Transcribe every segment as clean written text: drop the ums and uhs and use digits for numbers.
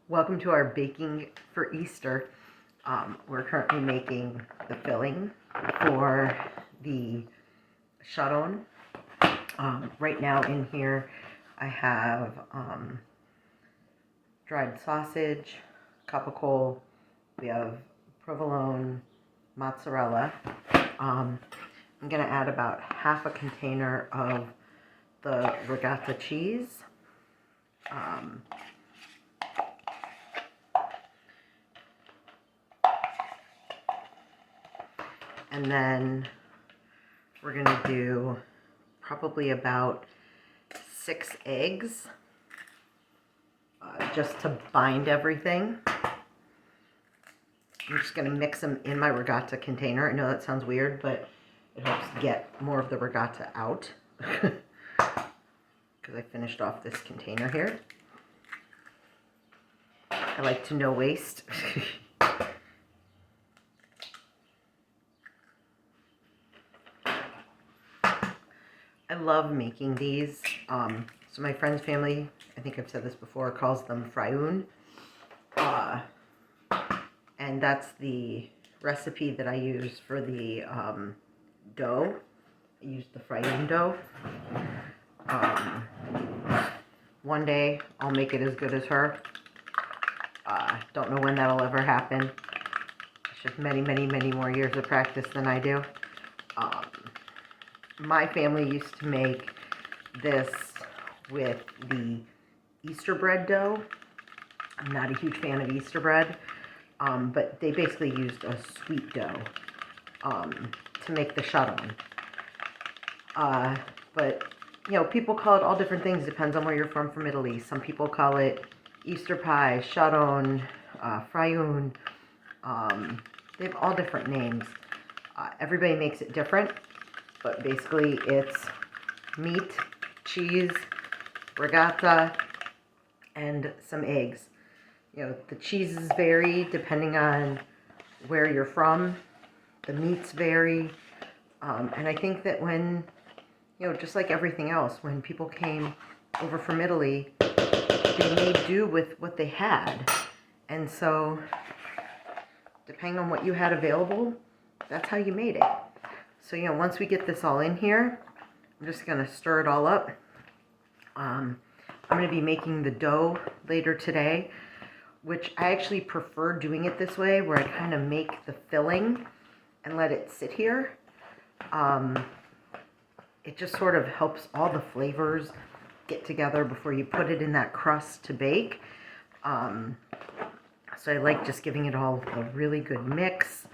Welcome to our baking for Easter. We're currently making the filling for the Shadone. Right now in here I have dried sausage, capicola, we have provolone, mozzarella. I'm going to add about half a container of the ricotta cheese. And then we're going to do probably about 6 eggs just to bind everything. I'm just going to mix them in my ricotta container. I know that sounds weird, but it helps get more of the ricotta out because I finished off this container here. I like to no waste. I love making these. So my friend's family, I think I've said this before, calls them fryoun. And that's the recipe that I use for the dough. I use the fryoun dough. One day I'll make it as good as her. Don't know when that'll ever happen. She has many, many, many more years of practice than I do. My family used to make this with the Easter bread dough. I'm not a huge fan of Easter bread, but they basically used a sweet dough to make the Shadone. But, you know, people call it all different things, depends on where you're from Italy. Some people call it Easter pie, Shadone, fryoun. They have all different names. Everybody makes it different. But basically it's meat, cheese, ricotta, and some eggs. You know, the cheeses vary depending on where you're from. The meats vary. And I think that when, you know, just like everything else, when people came over from Italy, they made do with what they had. And so, depending on what you had available, that's how you made it. So, you know, once we get this all in here, I'm just going to stir it all up. I'm going to be making the dough later today, which I actually prefer doing it this way, where I kind of make the filling and let it sit here. It just sort of helps all the flavors get together before you put it in that crust to bake. So I like just giving it all a really good mix.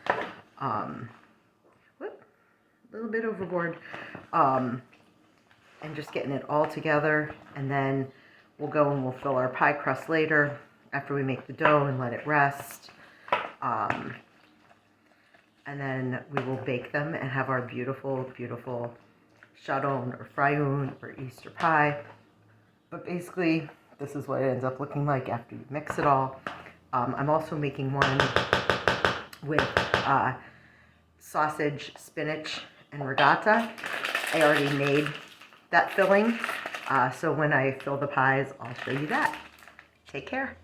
A little bit overboard, and just getting it all together, and then we'll go and we'll fill our pie crust later after we make the dough and let it rest, and then we will bake them and have our beautiful, beautiful Shadone or fryoun or Easter pie. But basically this is what it ends up looking like after you mix it all. I'm also making one with sausage, spinach, and ricotta. I already made that filling, so when I fill the pies, I'll show you that. Take care.